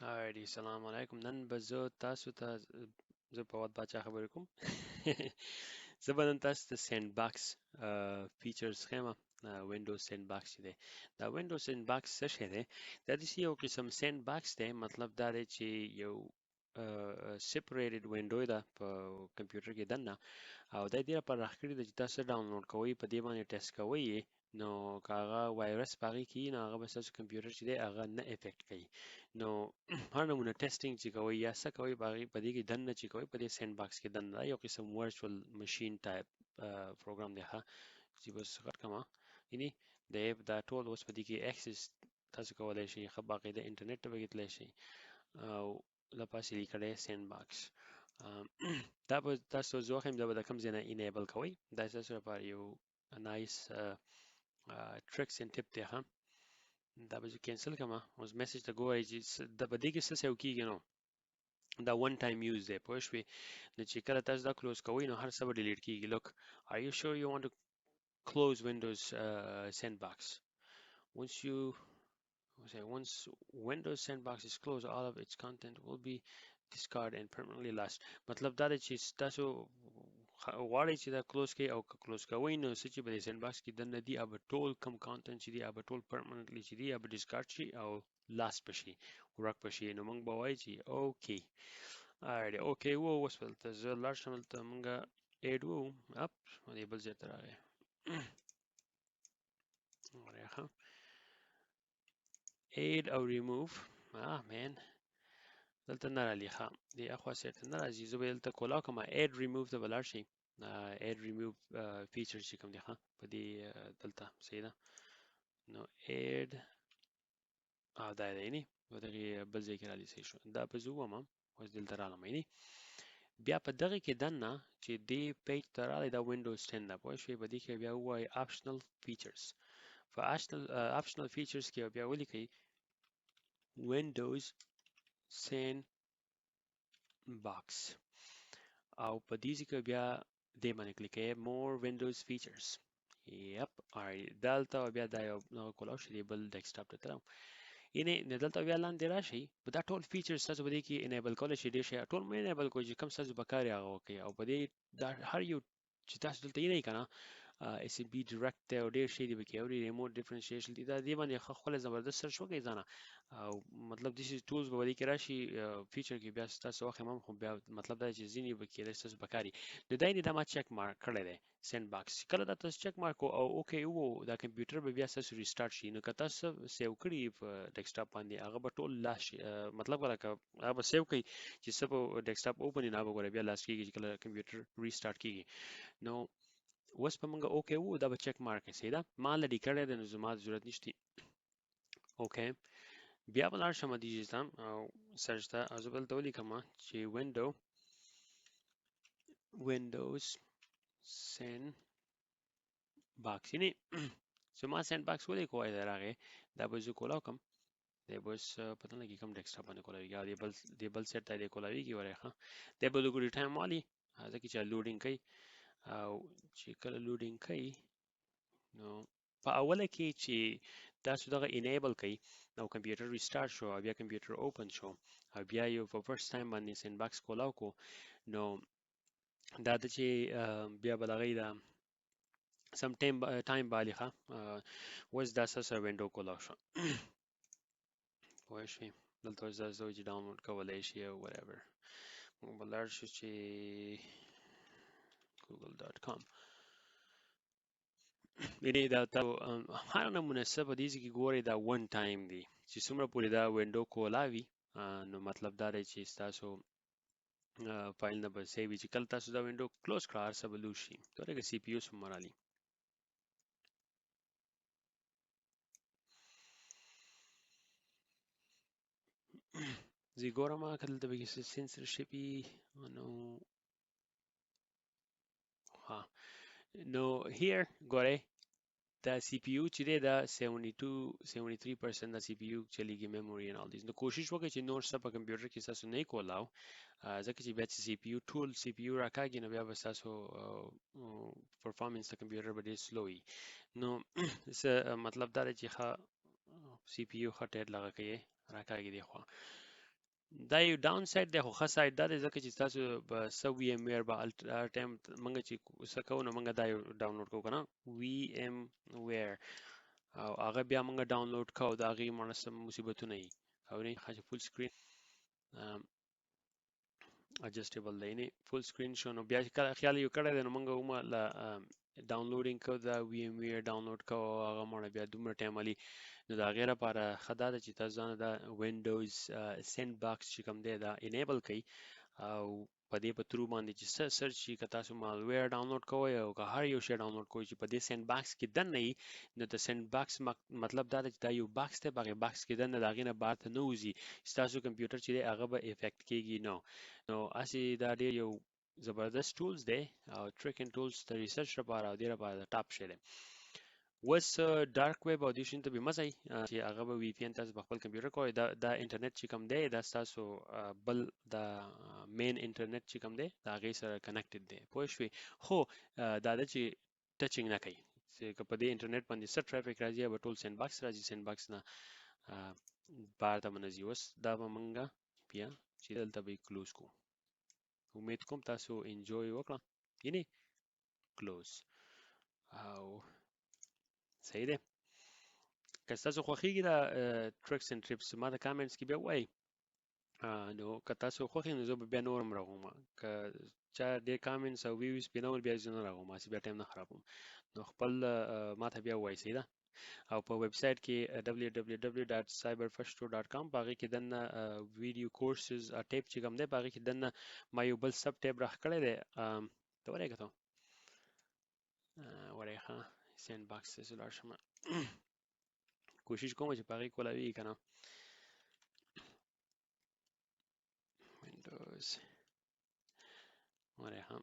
Alrighty, السلام علیکم. نن به زه تاسو ته زه په واد باچا خبرې کوم. زه به نن تاسو ته سینډ باکس فیچرز ښیم. وینډوز سینډ باکس چې دی، دا وینډوز سینډ باکس څه شی دی؟ دا داسې یو قسم سینډ باکس دی. مطلب دا دی چې یو سپریټډ وینډو ده په کمپیوټر کې دننه، او دا دې لپاره راښکړې ده چې تاسو ډاونلوډ کوئ، په دې باندې ټیسټ کوئ یې. نو که هغه وایرس په هغې کې وي، نو هغه به ستاسو کمپیوټر چې دی هغه نه افیکټ کوي. نو هر نمونه ټیسټینګ چې کوئ یا څه کوئ، په دې کې دننه چې کوئ، په دې سینډ باکس کې دننه دا یو قسم ورچوال مشین ټایپ پروګرام دی ښه، چې بس غټ کړمه. یعنې دا ټول اوس په دې کې اکسس تاسو کولی شئ، ښه باقاعده انټرنیټ ته پکې تللی شئ، او له پاسه یې لیکلی سینډ باکس. دا به تاسو زه وښیم دا به د کوم ځای نه انیبل کوئ. دا ستاسو لپاره یو نایس ټریکس اینډ ټپ دی ښه. دا به زه کینسل کړمه. اوس میسج ته ګورئ چې د په دې کې څه سیو کېږي. نو دا ون ټایم یوز دی، پوه شوې؟ نو چې کله تاسو دا کلوز کوئ، نو هر څه به ډیلیټ کېږي. لوک are you sure you want to close Windows Sandbox? Once Windows Sandbox is closed, all of its content will be discarded and permanently lost. مطلب دا دی چې تاسو غواړئ چې دا کلوز کړئ، او که کلوز کوئ، نو څه چې په دې سینډ باکس کې دننه دي هغه به ټول کم کانټنټ چې دي هغه به ټول پرمننټلی چې دي هغه به ډسکارډ شي او لاست به شي، ورک به شي. نو موږ به وایو چې اوکې اوکې اوس دلته زه لاړ شم، دلته موږ ایډ اپ دې بل ځای ته راغی. ښه ایډ او ریموف مین دلته نه رالي، ښه دې اخوا سایډ ته نه راځي. زه به دلته کولاو کړم ایډ ریموف ته به لاړ شئ. ایډ ریموف فیچر چې کوم دی ښه په دې دلته صحیح ده. نو ایډ دا دی یعنې په دغې بل ځای کې رالي، صحیح شو. دا به زه ووهم اوس دلته رالم. یعنې بیا په دغه کې دننه چې دې پیج ته راغلی دا وینډوز 10 ده، پوه شوې؟ په دې کې بیا ووایي آپشنل فیچرز. په آپشنل فیچرز کې بیا ولیکئ وینډوز سینډ باکس، او په دې کې بیا دې باندې کلیک کوئ مور وینډوز فیچرز. یپ دلته بیا دا یو کولاو شي دی بل ډیسکټاپ ته تلم. یعنې دلته بیا لاندې راشئ، په دا ټول فیچرز تاسو په دې کې انیبل کولی شئ. ډېر شی ټول مو انیبل کوئ چې کوم ستاسو په کار یې هغه وکړئ، او په دې دا هر یو چې تاسو دلته یې که نه اس بي ډایرکټ دی او ډېر شی دی پکې، او ریموټ ډیفرنشیشن دی. دا دې باندې ښه ښکلی زبردست سرچ وکړئ ځانه، او مطلب داسې ټولز به په دې کې راشي فیچر کې. بیا ستاسو وخت هم خو بیا مطلب دا چې ځینې به کېدای ستاسو په کار وي. نو دا یې دا ما چک مارک کړی دی سینډ باکس. کله دا تاسو چک مارک او اوکې دا کمپیوټر به بیا ستاسو ریسټارټ شي. نو که تاسو سیو کړي په ډیسکټاپ باندې هغه به ټول لاس شي، مطلب هغه به سیو کړئ چې څه په ډیسکټاپ اوپن نه به ګوره بیا لاس کېږي چې کله کمپیوټر ریسټارټ کېږي. نو اوس په موږ اوکې دا به چک مارک صحیح ده. ما لرې کړی دی، نو زما ضرورت نشته. اوکې بیا به لاړ شم دې ته او سرچ ته، او زه به دلته ولیکم چې وینډوز سینډ باکس. یعنې زما سینډ باکس ولیکو وایي دا راغی. دا به زه کولاو کړم، دی به اوس پته نه لګي کوم ډیسکټاپ باندې کولاویږي، یا دې بل سیټ ته دې کولاویږي وایي ښه. دی به لږ ټایم والي ځکه چې لوډینګ کوي، او چې کله لوډینګ کوي نو په اوله کې چې تاسو دغه انیبل کړئ او کمپیوټر ریسټارټ شو او بیا کمپیوټر اوپن شو او بیا یو په فرست ټایم باندې سینډ باکس کولاو کو، نو دا د چې بیا به دغه دا سم ټایم بالی ښه. اوس دا ستاسو وینډو کولاو شو، پوه شوې؟ دلته اوس دا زه چې ډاونلوډ کولی شي او whatever. موږ به لاړ شو چې google.com. یعنې دا هر نمونه څه په دې کې ګورئ دا ون ټایم دی چې څومره پورې دا وینډو کولاوي. نو مطلب دا دی چې ستاسو فایل نه به سیو وي. چې کله تاسو دا وینډو کلوز کړه هر څه به لوز شي. دغه سی پی یو هم رالي. زه ګورم که دلته پکې څه سینسرشپ وي. نو ها نو هیر ګورئ دا سی پی یو چې دی دا 73% دا سی پی یو چلیږي میموري ان آل دیز. نو کوشش وکړئ چې نور څه په کمپیوټر کې ستاسو نه کولاو، ځکه چې بیا چې سی پی یو ټول سی پی یو راکاږي نو بیا به ستاسو پرفارمنس د کمپیوټر به ډېر سلو وي. نو مطلب دا دی چې ښه سی پی یو ښه ټیټ لږه کوي راکاږي دی خوا. دا یو ډاون سایډ دی خو ښه سایډ دا دی ځکه چې تاسو به څه وي ایم ویر به هر ټایم موږ چې څه کوو نو موږ دا یو ډاونلوډ کوو که نه وي ایم ویر او هغه بیا موږ ډاونلوډ کوو د هغې ماړه څه مصیبتونه وي اورئ ښه چې فول سکرین adjustable دی نه فول سکرین شو نو بیا چې کله خیال یو کړی دی نو موږ ومه له ډاونلوډینګ کوو دا وي ایم ویر ډاونلوډ کوو هغه ماړه بیا دومره ټایم علي نو د هغې لپاره ښه دا ده چې تاسو ځان دا وینډوز سینډ باکس چې کوم دی دا انیبل کړئ او په دې په ترو باندې چې څه سرچ شي که تاسو مالویر ډاونلوډ کوئ او که هر یو شی ډاونلوډ کوئ چې په دې سینډ باکس کې دننه وي نو د سینډ باکس مطلب دا ده چې دا یو باکس دی په هغې باکس کې دننه د هغې نه بهر ته نه وځي ستاسو کمپیوټر چې دی هغه به افیکټ کېږي نو هسې دا ډېر یو زبردست ټولز دی او ټریک اینډ ټولز د ریسرچ لپاره او دې لپاره د ټاپ شی دی اوس ډارک ویب او دې شیانو ته به مه ځئ چې هغه به وي پی این تاسو په خپل کمپیوټر کوئ دا انټرنیټ چې کوم دی دا ستاسو بل د مین انټرنیټ چې کوم دی د هغې سره کنیکټډ دی پوه شوې خو دا ده چې ټچینګ نه کوي چې که په دې انټرنیټ باندې څه ټرافیک راځي به ټول سینډ باکس راځي سینډ باکس نه بهر ته به نه ځي اوس دا به موږ بیا چې دلته به یې کلوز کوو امید کوم تاسو انجوی وکړه یعنې کلوز او صحیح دی که ستاسو خوښېږي دا ټریکس اینډ ټریپس ما د کامنټس کې بیا ووایئ نو که تاسو خوښ نو زه به بیا نور هم راغوم که چا ډېر کامنټس او ویوز پې نه ول بیا زه نه راغوم هسې بیا ټایم نه خرابوم نو خپل ما ته بیا ووایئ صحیح ده او په ویب سایټ کې www.cyberpashto.com په هغې کې دننه ویډیو کورسز ټیب چې کوم دی په هغې کې دننه ما یو بل سب ټیب راښکلی دی ته ورېږه ته ورې ښه سینډ باکس ته لاړ شم کوشش کوم چې په هغې کولاویږي که نه وینډوز ورې ښه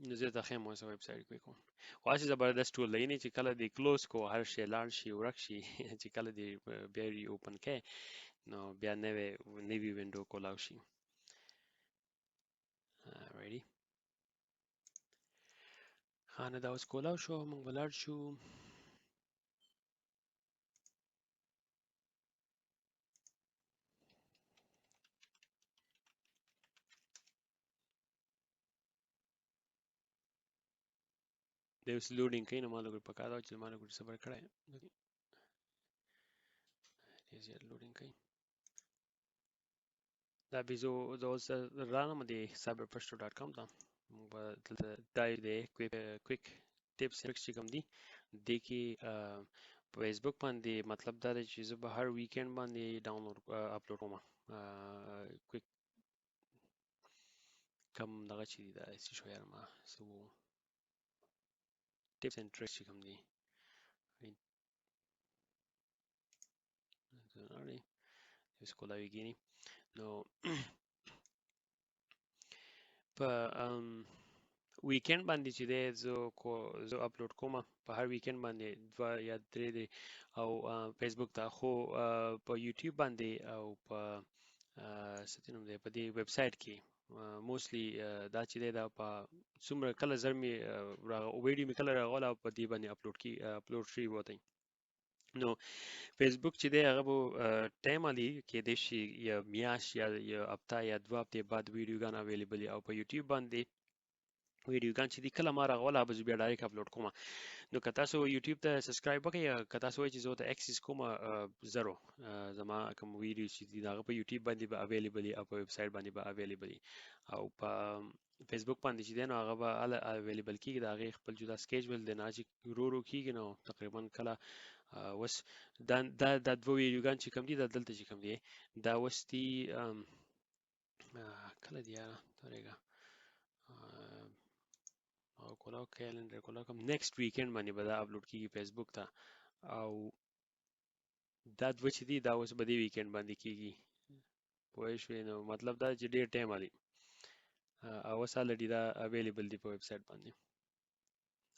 نو زه ته ښیم اوس ویب سایټ کې کوم خو هسې زبردست ټول دی یعنې چې کله دې کلوز کو هر شی لاړ شي ورک شي چې کله دې بیا یې اوپن کړې نو بیا نوی وینډو کولاو شي ریډي ښه نو دا اوس کولاو شو موږ به لاړ شو دی اوس لوډینګ کوي نو ما لږ په کار ده چې ما لږ صبر کړی ډېر زیات لوډینګ کوي دا بیزو زه اوس رانم د cyberpashto.com ته موږ به دلته دا دی کویک ټیپس ټریکس چې کوم دي دې کې په فیسبوک باندې مطلب دا دی چې زه به هر ویکینډ باندې ډاونلوډ اپلوډ کوم کویک کم دغه چې دی دا څه شو یار ما څه و ټیپس اینډ ټریکس چې کوم دي اوس کولاویږي نو په ویکند باندې چې دی زه اپلوډ کوم په هر ویکند باندې 2 یا 3 دی او فیسبوک ته خو په یوټیوب باندې او په ستنوم دی په دې ویب سایټ کې موستلی دا چې دی دا په څومره کله زر می ویډیو می کله راغله او په دې باندې اپلوډ شي وته نو فیسبوک چې دی هغه به ټایم علي کېدای شي یا میاشت یا هفته یا 2 هفتې بعد ویډیوګان اویلیبل او په یوټیوب باندې ویډیوګان چې دی کله ما راغله به زه بیا ډایرکټ اپلوډ کوم نو که تاسو یوټیوب ته سبسکرایب وکړئ که تاسو وایئ چې زه ورته اکسس کوم زرو زما کوم ویډیو چې دي هغه په یوټیوب باندې به اویلیبل او په ویب سایټ باندې به اویلیبل او په فیسبوک باندې چې دی نو هغه به اویلیبل کېږي د هغې خپل جدا سکیجول دی نه چې ورو کېږي نو تقریبا کله اوس دا دوه ویډیوګان چې کوم دي دا دلته چې کوم دي دا اوس دي کله دی یاره تورېږه او کولاو کیلنډر کولاو کوم نیکسټ ویکند باندې به دا اپلوډ کېږي فیسبوک ته او دا دوه چې دي دا اوس به دې ویکند باندې کېږي پوه شوې نو مطلب دا چې ډېر ټایم علي او اوس الریډي دا اویلیبل دی په ویب سایټ باندې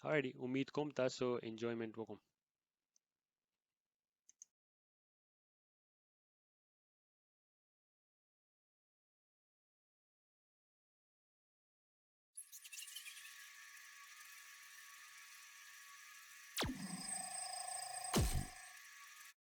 alrighty امید کوم تاسو انجویمنت وکړو